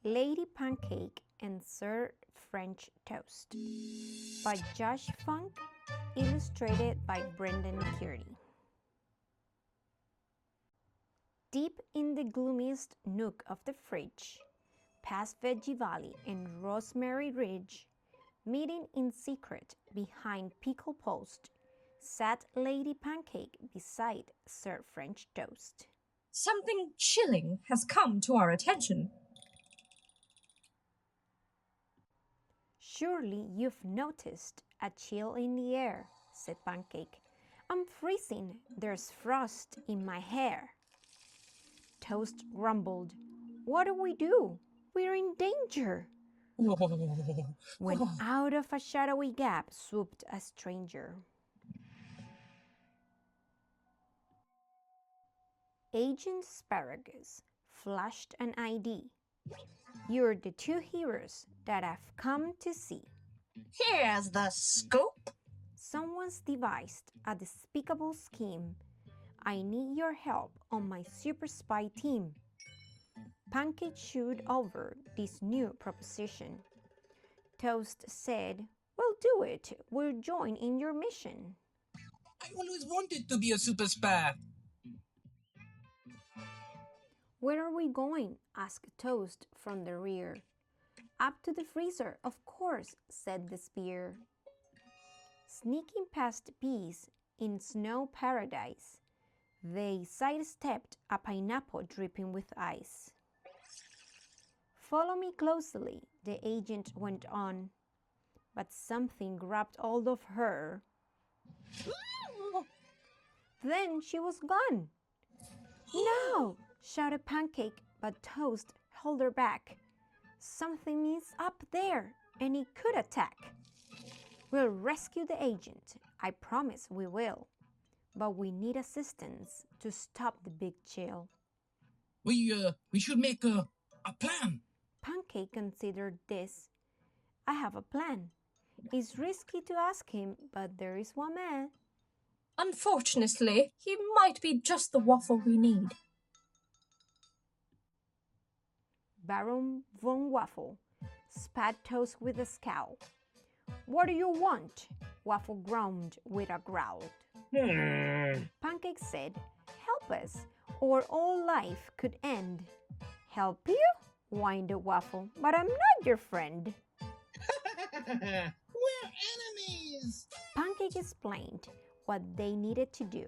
Lady Pancake and Sir French Toast by Josh Funk, illustrated by Brendan Kearney. Deep in the gloomiest nook of the fridge, past Veggie Valley and Rosemary Ridge, meeting in secret behind Pickle Post, sat Lady Pancake beside Sir French Toast. Something chilling has come to our attention. Surely you've noticed a chill in the air, said Pancake. I'm freezing. There's frost in my hair. Toast grumbled. What do we do? We're in danger. When out of a shadowy gap swooped a stranger. Agent Asparagus flashed an ID. You're the two heroes that I've come to see. Here's the scoop. Someone's devised a despicable scheme. I need your help on my super spy team. Pancake chewed over this new proposition. Toast said, We'll do it. We'll join in your mission. I always wanted to be a super spy. Where are we going? Asked Toast from the rear. Up to the freezer, of course, said the spear. Sneaking past peas in snow paradise, they sidestepped a pineapple dripping with ice. Follow me closely, the agent went on. But something grabbed hold of her. Then she was gone. No! Shouted Pancake, but Toast held her back. Something is up there, and it could attack. We'll rescue the agent. I promise we will. But we need assistance to stop the big chill. We should make a plan. Pancake considered this. I have a plan. It's risky to ask him, but there is one man. Unfortunately, he might be just the waffle we need. Baron von Waffle spat Toast with a scowl. What do you want? Waffle groaned with a growl. Pancake said, Help us, or all life could end. Help you? Whined the Waffle, but I'm not your friend. We're enemies. Pancake explained what they needed to do.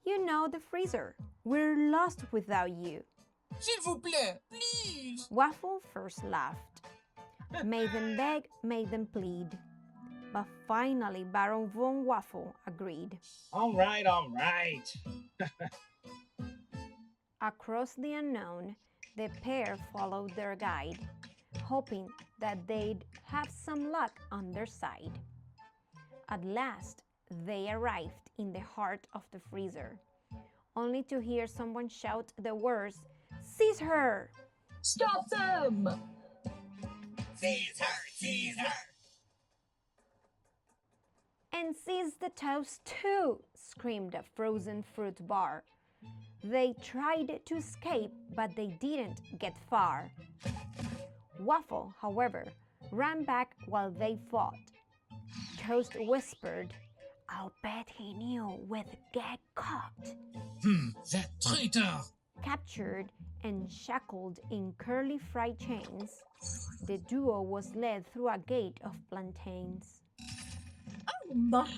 You know the freezer. We're lost without you. S'il vous plaît, please. Waffle first laughed. Made them beg, made them plead. But finally Baron von Waffle agreed. All right. Across the unknown, the pair followed their guide, hoping that they'd have some luck on their side. At last, they arrived in the heart of the freezer, only to hear someone shout the words, Seize her! Stop them! Seize her! Seize her! And seize the toast too! Screamed a frozen fruit bar. They tried to escape, but they didn't get far. Waffle, however, ran back while they fought. Toast whispered, I'll bet he knew we'd get caught. That traitor! Captured and shackled in curly fried chains, the duo was led through a gate of plantains. Oh my!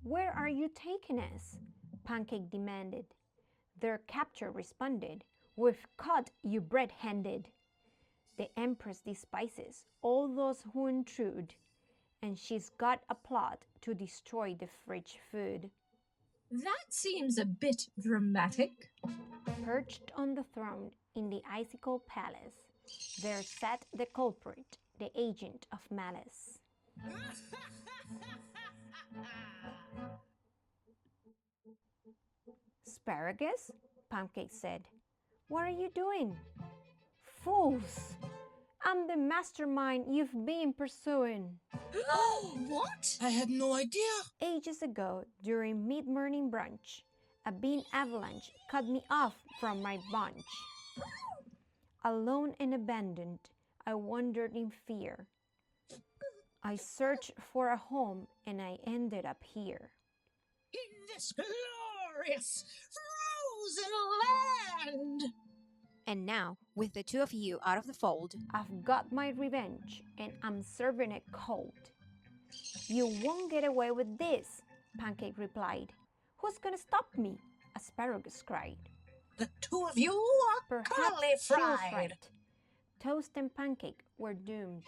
Where are you taking us? Pancake demanded. Their captor responded, We've caught you red-handed. The Empress despises all those who intrude, and she's got a plot to destroy the fridge food. That seems a bit dramatic. Perched on the throne in the Icicle Palace, there sat the culprit, the agent of malice. Asparagus? Pancake said. What are you doing? Fools! I'm the mastermind you've been pursuing. What? I had no idea. Ages ago, during mid-morning brunch, a bean avalanche cut me off from my bunch. Alone and abandoned, I wandered in fear. I searched for a home and I ended up here. In this glorious frozen land. And now, with the two of you out of the fold, I've got my revenge and I'm serving it cold. You won't get away with this, Pancake replied. Who's gonna stop me? Asparagus cried. The two of you are Perhaps curly she was fried. right. Toast and Pancake were doomed,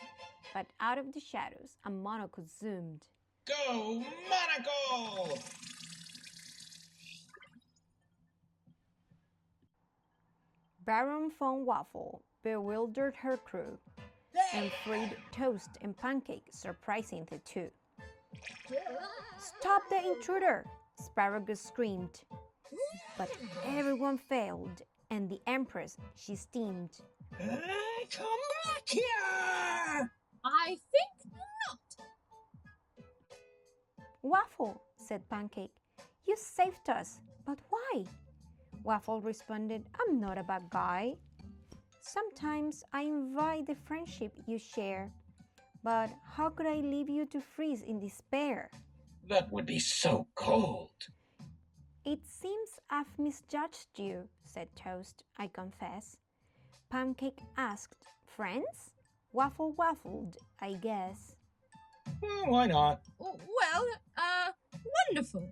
but out of the shadows a monocle zoomed. Go, Monocle! Baron von Waffle bewildered her crew and freed Toast and Pancake, surprising the two. Stop the intruder! Asparagus screamed. But everyone failed, and the Empress, she steamed. Come back here! I think not. Waffle, said Pancake, you saved us, but why? Waffle responded, I'm not a bad guy. Sometimes I invite the friendship you share, but how could I leave you to freeze in despair? That would be so cold. It seems I've misjudged you, said Toast, I confess. Pancake asked, friends? Waffle waffled, I guess. Why not? Well, wonderful.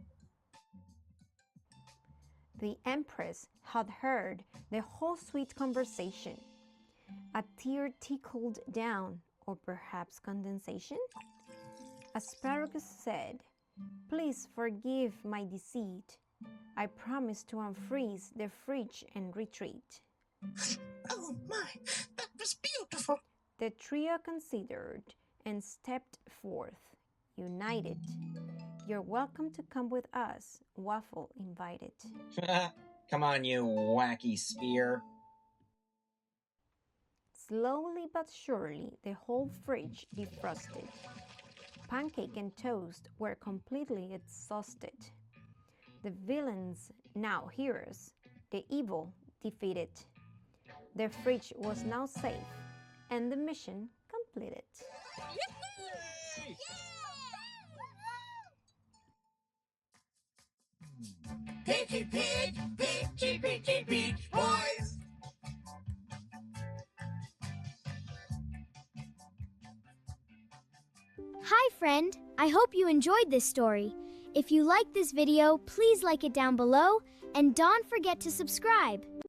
The Empress had heard the whole sweet conversation. A tear trickled down, or perhaps condensation? Asparagus said, please forgive my deceit. I promise to unfreeze the fridge and retreat. Oh my, that was beautiful. The trio considered and stepped forth, united. You're welcome to come with us, Waffle invited. Come on, you wacky spear. Slowly but surely, the whole fridge defrosted. Pancake and Toast were completely exhausted. The villains, now heroes, the evil defeated. The fridge was now safe, and the mission completed. Pinky pig, pinky, pinky pig, boys. Hi friend, I hope you enjoyed this story. If you liked this video, please like it down below and don't forget to subscribe.